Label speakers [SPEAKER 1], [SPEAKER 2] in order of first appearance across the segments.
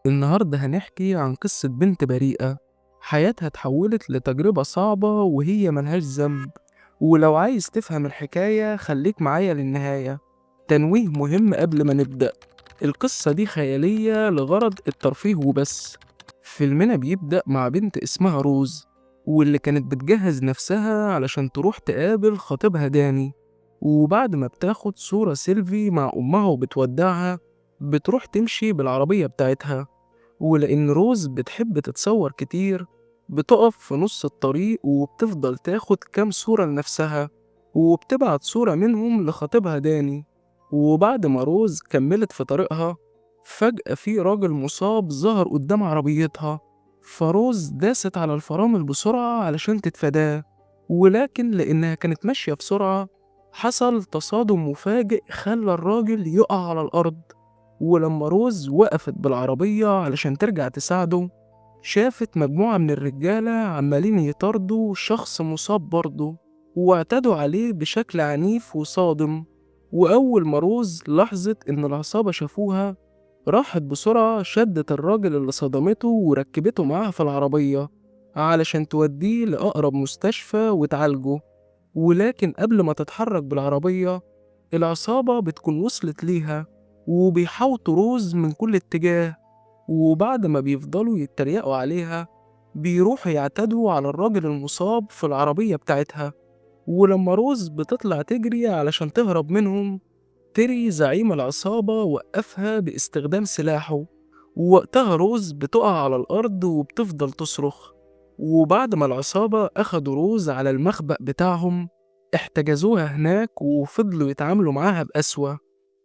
[SPEAKER 1] النهاردة هنحكي عن قصة بنت بريئة حياتها اتحولت لتجربة صعبة وهي ملهاش ذنب. ولو عايز تفهم الحكاية خليك معايا للنهاية. تنويه مهم قبل ما نبدأ، القصة دي خيالية لغرض الترفيه وبس. فيلمنا بيبدأ مع بنت اسمها روز، واللي كانت بتجهز نفسها علشان تروح تقابل خطيبها داني. وبعد ما بتاخد صورة سيلفي مع أمها وبتودعها، بتروح تمشي بالعربية بتاعتها. ولأن روز بتحب تتصور كتير، بتقف في نص الطريق وبتفضل تاخد كام صورة لنفسها، وبتبعت صورة منهم لخطيبها داني. وبعد ما روز كملت في طريقها، فجأة في راجل مصاب ظهر قدام عربيتها. فروز داست على الفرامل بسرعة علشان تتفاداه، ولكن لأنها كانت ماشية بسرعة، حصل تصادم مفاجئ خلى الراجل يقع على الأرض. ولما روز وقفت بالعربية علشان ترجع تساعده، شافت مجموعة من الرجالة عمالين يطاردوا شخص مصاب برضه، واعتدوا عليه بشكل عنيف وصادم. وأول ما روز لاحظت إن العصابة شافوها، راحت بسرعة شدت الراجل اللي صدمته وركبته معاها في العربية علشان توديه لأقرب مستشفى وتعالجه. ولكن قبل ما تتحرك بالعربية، العصابة بتكون وصلت ليها وبيحاوطوا روز من كل اتجاه. وبعد ما بيفضلوا يتريقوا عليها، بيروحوا يعتدوا على الراجل المصاب في العربية بتاعتها. ولما روز بتطلع تجري علشان تهرب منهم، تيري زعيم العصابة وقفها باستخدام سلاحه. ووقتها روز بتقع على الأرض وبتفضل تصرخ. وبعد ما العصابة أخدوا روز على المخبأ بتاعهم، احتجزوها هناك وفضلوا يتعاملوا معاها بقسوة.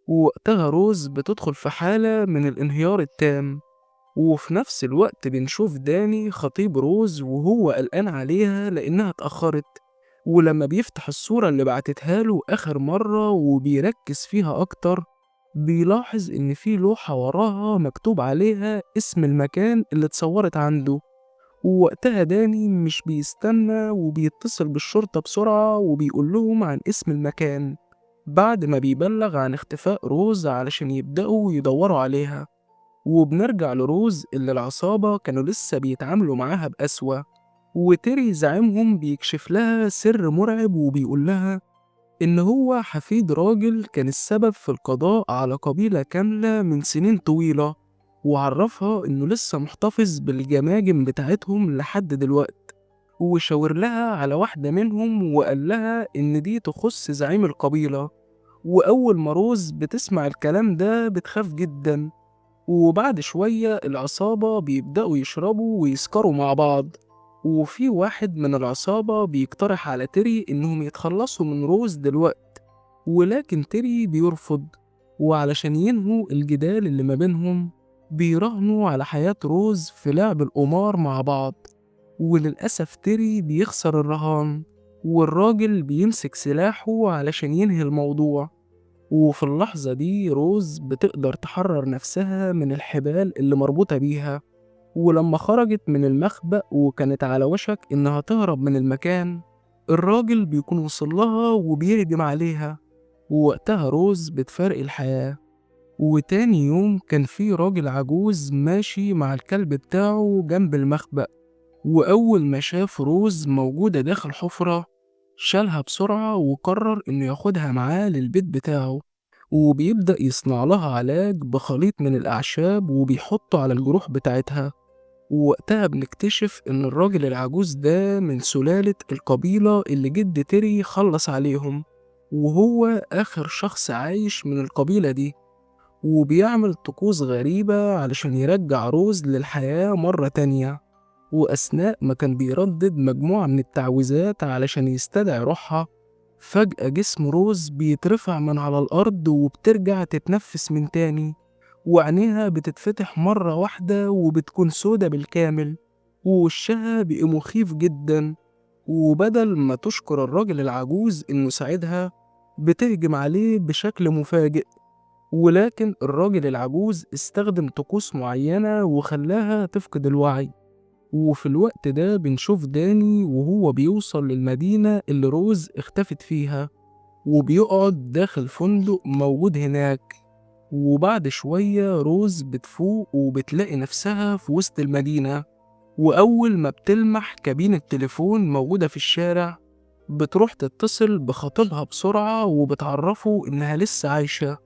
[SPEAKER 1] ووقتها روز بتدخل في حالة من الانهيار التام. وفي نفس الوقت بنشوف داني خطيب روز وهو قلقان عليها لأنها اتأخرت. ولما بيفتح الصورة اللي بعتتها له آخر مرة وبيركز فيها أكتر، بيلاحظ إن في لوحة وراها مكتوب عليها اسم المكان اللي اتصورت عنده. ووقتها داني مش بيستنى وبيتصل بالشرطة بسرعة وبيقول لهم عن اسم المكان، بعد ما بيبلغ عن اختفاء روز علشان يبدأوا يدوروا عليها. وبنرجع لروز اللي العصابة كانوا لسه بيتعاملوا معاها بقسوة. وتيري زعيمهم بيكشف لها سر مرعب وبيقول لها إن هو حفيد راجل كان السبب في القضاء على قبيلة كاملة من سنين طويلة، وعرفها إنه لسه محتفظ بالجماجم بتاعتهم لحد دلوقت. وشاور لها على واحدة منهم وقال لها إن دي تخص زعيم القبيلة. وأول ما روز بتسمع الكلام ده بتخاف جدا. وبعد شوية العصابة بيبدأوا يشربوا ويسكروا مع بعض. وفي واحد من العصابة بيقترح على تيري إنهم يتخلصوا من روز دلوقت، ولكن تيري بيرفض. وعلشان ينهوا الجدال اللي ما بينهم، بيراهنوا على حياة روز في لعب القمار مع بعض. وللأسف تيري بيخسر الرهان، والراجل بيمسك سلاحه علشان ينهي الموضوع. وفي اللحظة دي روز بتقدر تحرر نفسها من الحبال اللي مربوطة بيها. ولما خرجت من المخبأ وكانت على وشك إنها تهرب من المكان، الراجل بيكون وصل لها وبيهجم عليها. ووقتها روز بتفارق الحياة. وتاني يوم كان في راجل عجوز ماشي مع الكلب بتاعه جنب المخبأ. وأول ما شاف روز موجودة داخل حفرة، شالها بسرعة وقرر إنه ياخدها معاه للبيت بتاعه. وبيبدأ يصنع لها علاج بخليط من الأعشاب وبيحطه على الجروح بتاعتها. ووقتها بنكتشف إن الراجل العجوز ده من سلالة القبيلة اللي جد تيري خلص عليهم، وهو آخر شخص عايش من القبيلة دي. وبيعمل طقوس غريبة علشان يرجع روز للحياة مرة تانية. وأثناء ما كان بيردد مجموعة من التعويذات علشان يستدعي روحها، فجأة جسم روز بيترفع من على الأرض وبترجع تتنفس من تاني. وعينيها بتتفتح مرة واحدة وبتكون سودة بالكامل، ووشها بقى مخيف جدا. وبدل ما تشكر الراجل العجوز إنه ساعدها، بتهجم عليه بشكل مفاجئ. ولكن الراجل العجوز استخدم طقوس معينة وخلاها تفقد الوعي. وفي الوقت ده بنشوف داني وهو بيوصل للمدينة اللي روز اختفت فيها، وبيقعد داخل فندق موجود هناك. وبعد شوية روز بتفوق وبتلاقي نفسها في وسط المدينة، وأول ما بتلمح كابين التليفون موجودة في الشارع بتروح تتصل بخطيبها بسرعة وبتعرفه إنها لسه عايشة.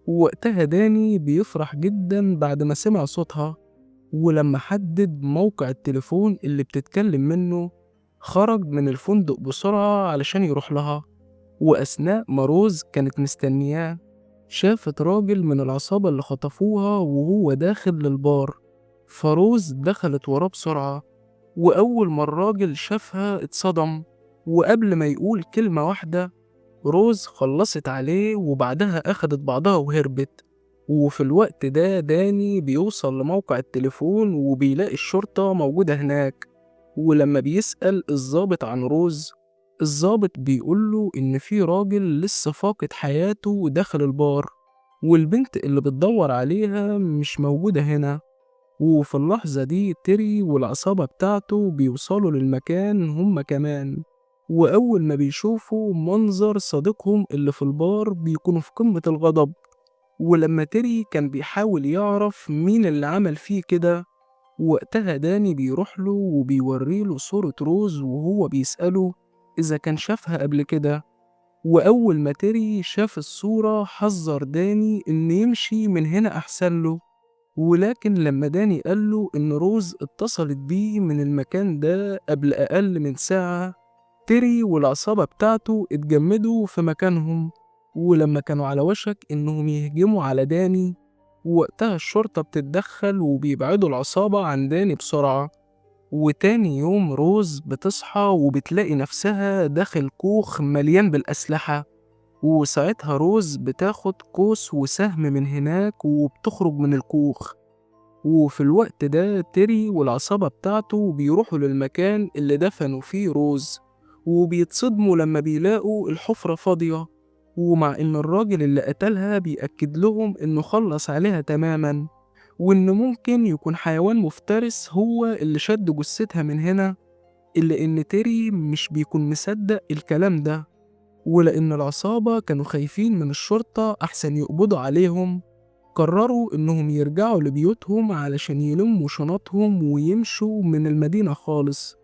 [SPEAKER 1] ووقتها داني بيفرح جدا بعد ما سمع صوتها، ولما حدد موقع التليفون اللي بتتكلم منه خرج من الفندق بسرعة علشان يروح لها. وأثناء ما روز كانت مستنياه شافت راجل من العصابة اللي خطفوها وهو داخل للبار، فروز دخلت وراه بسرعة. وأول ما الراجل شافها اتصدم، وقبل ما يقول كلمة واحدة روز خلصت عليه وبعدها أخدت بعضها وهربت. وفي الوقت ده داني بيوصل لموقع التليفون وبيلاقي الشرطة موجودة هناك. ولما بيسأل الضابط عن روز، الضابط بيقوله إن في راجل لسه فاقد حياته داخل البار، والبنت اللي بتدور عليها مش موجودة هنا. وفي اللحظة دي تيري والعصابة بتاعته بيوصلوا للمكان هما كمان، وأول ما بيشوفوا منظر صديقهم اللي في البار بيكونوا في قمة الغضب. ولما تيري كان بيحاول يعرف مين اللي عمل فيه كده، وقتها داني بيروح له وبيوريله صورة روز وهو بيسأله إذا كان شافها قبل كده. وأول ما تيري شاف الصورة حذر داني إن يمشي من هنا أحسن له. ولكن لما داني قاله إن روز اتصلت بيه من المكان ده قبل أقل من ساعة، تيري والعصابة بتاعته اتجمدوا في مكانهم. ولما كانوا على وشك إنهم يهجموا على داني، وقتها الشرطة بتتدخل وبيبعدوا العصابة عن داني بسرعة. وتاني يوم روز بتصحى وبتلاقي نفسها داخل كوخ مليان بالأسلحة، وساعتها روز بتاخد قوس وسهم من هناك وبتخرج من الكوخ. وفي الوقت ده تيري والعصابة بتاعته بيروحوا للمكان اللي دفنوا فيه روز، وبيتصدموا لما بيلاقوا الحفرة فاضية، ومع إن الراجل اللي قتلها بيأكد لهم إنه خلص عليها تماما، وإن ممكن يكون حيوان مفترس هو اللي شد جثتها من هنا. إلا إن تيري مش بيكون مصدق الكلام ده، ولأن العصابة كانوا خايفين من الشرطة أحسن يقبضوا عليهم، قرروا إنهم يرجعوا لبيوتهم علشان يلموا شنطهم ويمشوا من المدينة خالص.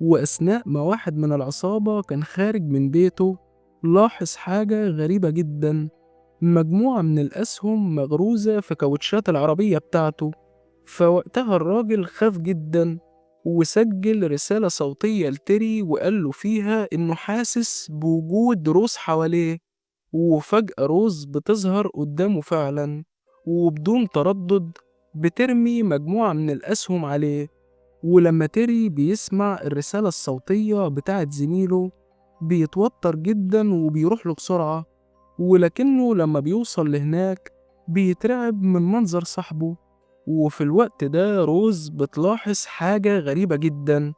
[SPEAKER 1] وأثناء ما واحد من العصابة كان خارج من بيته لاحظ حاجة غريبة جدا، مجموعة من الأسهم مغروزة في كاوتشات العربية بتاعته. فوقتها الراجل خاف جدا وسجل رسالة صوتية لتيري وقال له فيها إنه حاسس بوجود روز حواليه. وفجأة روز بتظهر قدامه فعلا، وبدون تردد بترمي مجموعة من الأسهم عليه. ولما تيري بيسمع الرسالة الصوتية بتاعت زميله بيتوتر جدا وبيروح له بسرعة، ولكنه لما بيوصل لهناك بيترعب من منظر صاحبه. وفي الوقت ده روز بتلاحظ حاجة غريبة جدا،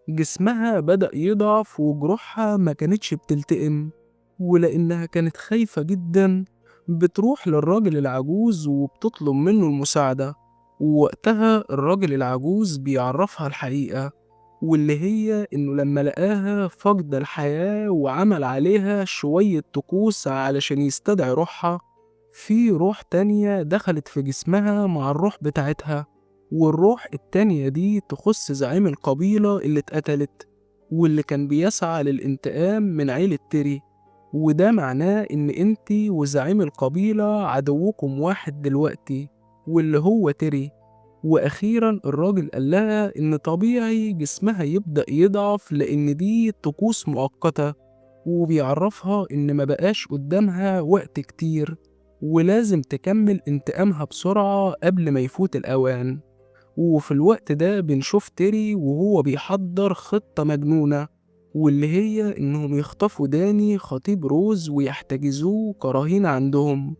[SPEAKER 1] جسمها بدأ يضعف وجروحها ما كانتش بتلتئم. ولأنها كانت خايفة جدا بتروح للراجل العجوز وبتطلب منه المساعدة. ووقتها الراجل العجوز بيعرفها الحقيقة، واللي هي إنه لما لقاها فاقدة الحياة وعمل عليها شوية طقوس علشان يستدعي روحها، في روح تانية دخلت في جسمها مع الروح بتاعتها. والروح التانية دي تخص زعيم القبيلة اللي اتقتلت، واللي كان بيسعى للانتقام من عيلة تيري. وده معناه إن انتي وزعيم القبيلة عدوكم واحد دلوقتي، واللي هو تيري. وأخيرا الراجل قال لها إن طبيعي جسمها يبدأ يضعف لأن دي طقوس مؤقتة، وبيعرفها إن ما بقاش قدامها وقت كتير ولازم تكمل انتقامها بسرعة قبل ما يفوت الأوان. وفي الوقت ده بنشوف تيري وهو بيحضر خطة مجنونة، واللي هي إنهم يخطفوا داني خطيب روز ويحتجزوه كرهين عندهم.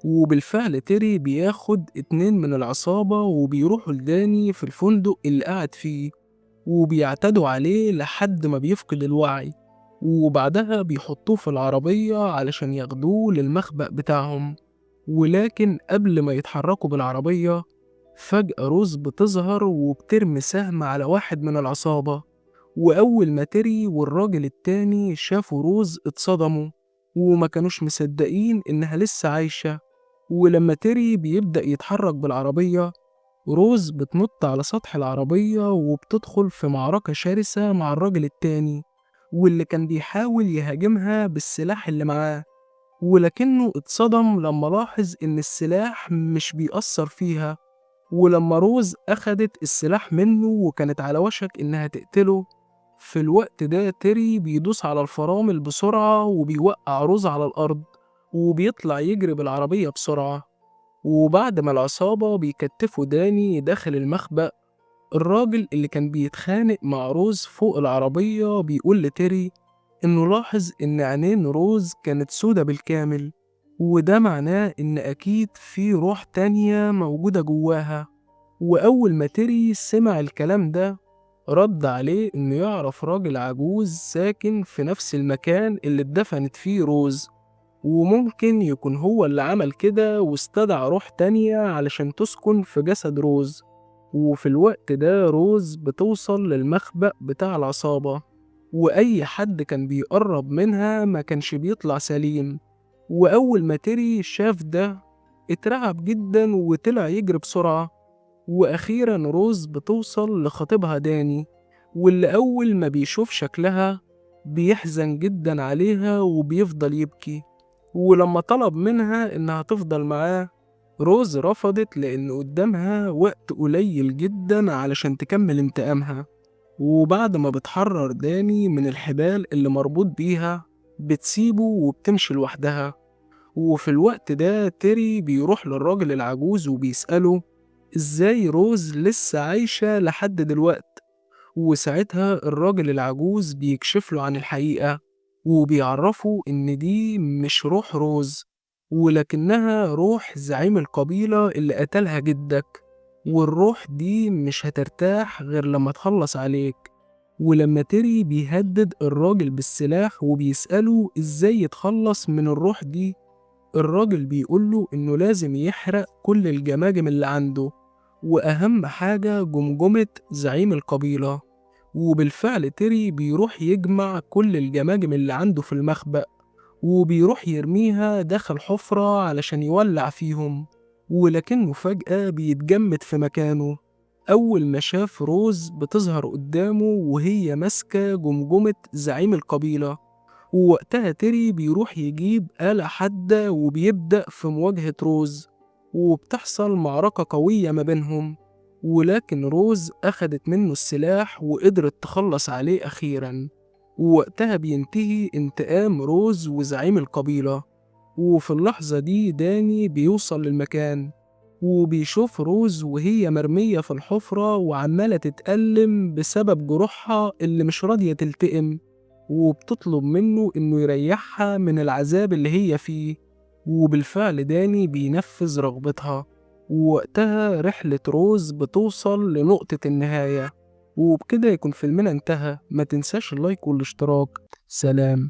[SPEAKER 1] وبالفعل تيري بياخد 2 من العصابة وبيروحوا لداني في الفندق اللي قاعد فيه، وبيعتدوا عليه لحد ما بيفقد الوعي، وبعدها بيحطوه في العربية علشان ياخدوه للمخبأ بتاعهم. ولكن قبل ما يتحركوا بالعربية فجأة روز بتظهر وبترمي سهم على واحد من العصابة. وأول ما تيري والراجل التاني شافوا روز اتصدموا وما كانوش مصدقين إنها لسه عايشة. ولما تيري بيبدأ يتحرك بالعربية، روز بتنط على سطح العربية وبتدخل في معركة شرسة مع الراجل التاني واللي كان بيحاول يهاجمها بالسلاح اللي معاه، ولكنه اتصدم لما لاحظ إن السلاح مش بيأثر فيها. ولما روز أخدت السلاح منه وكانت على وشك إنها تقتله، في الوقت ده تيري بيدوس على الفرامل بسرعة وبيوقع روز على الأرض، وبيطلع يجري بالعربية بسرعة. وبعد ما العصابة بيكتفوا داني داخل المخبأ، الراجل اللي كان بيتخانق مع روز فوق العربية بيقول لتيري إنه لاحظ إن عينين روز كانت سودة بالكامل، وده معناه إن أكيد في روح تانية موجودة جواها. وأول ما تيري سمع الكلام ده، رد عليه إنه يعرف راجل عجوز ساكن في نفس المكان اللي اتدفنت فيه روز، وممكن يكون هو اللي عمل كده واستدعى روح تانية علشان تسكن في جسد روز. وفي الوقت ده روز بتوصل للمخبأ بتاع العصابة، وأي حد كان بيقرب منها ما كانش بيطلع سليم. وأول ما تيري شاف ده، اترعب جدا وطلع يجري بسرعة. وأخيرا روز بتوصل لخطيبها داني، واللي أول ما بيشوف شكلها بيحزن جدا عليها وبيفضل يبكي. ولما طلب منها إنها تفضل معاه، روز رفضت لأن قدامها وقت قليل جدا علشان تكمل انتقامها. وبعد ما بتحرر داني من الحبال اللي مربوط بيها، بتسيبه وبتمشي لوحدها. وفي الوقت ده تيري بيروح للراجل العجوز وبيسأله إزاي روز لسه عايشة لحد دلوقت. وساعتها الراجل العجوز بيكشف له عن الحقيقة، وبيعرفه إن دي مش روح روز، ولكنها روح زعيم القبيلة اللي قتلها جدك، والروح دي مش هترتاح غير لما تخلص عليك. ولما تيري بيهدد الراجل بالسلاح وبيسأله إزاي يتخلص من الروح دي، الراجل بيقوله إنه لازم يحرق كل الجماجم اللي عنده، وأهم حاجة جمجمة زعيم القبيلة. وبالفعل تيري بيروح يجمع كل الجماجم اللي عنده في المخبأ، وبيروح يرميها داخل حفرة علشان يولع فيهم. ولكنه فجأة بيتجمد في مكانه أول ما شاف روز بتظهر قدامه وهي ماسكة جمجمة زعيم القبيلة. ووقتها تيري بيروح يجيب آلة حادة وبيبدأ في مواجهة روز، وبتحصل معركة قوية ما بينهم. ولكن روز أخدت منه السلاح وقدرت تخلص عليه أخيرا. ووقتها بينتهي انتقام روز وزعيم القبيلة. وفي اللحظة دي داني بيوصل للمكان، وبيشوف روز وهي مرمية في الحفرة وعمالة تتألم بسبب جروحها اللي مش راضية تلتئم، وبتطلب منه إنه يريحها من العذاب اللي هي فيه. وبالفعل داني بينفذ رغبتها، ووقتها رحلة روز بتوصل لنقطة النهاية. وبكده يكون فيلمنا انتهى. ما تنساش اللايك والاشتراك. سلام.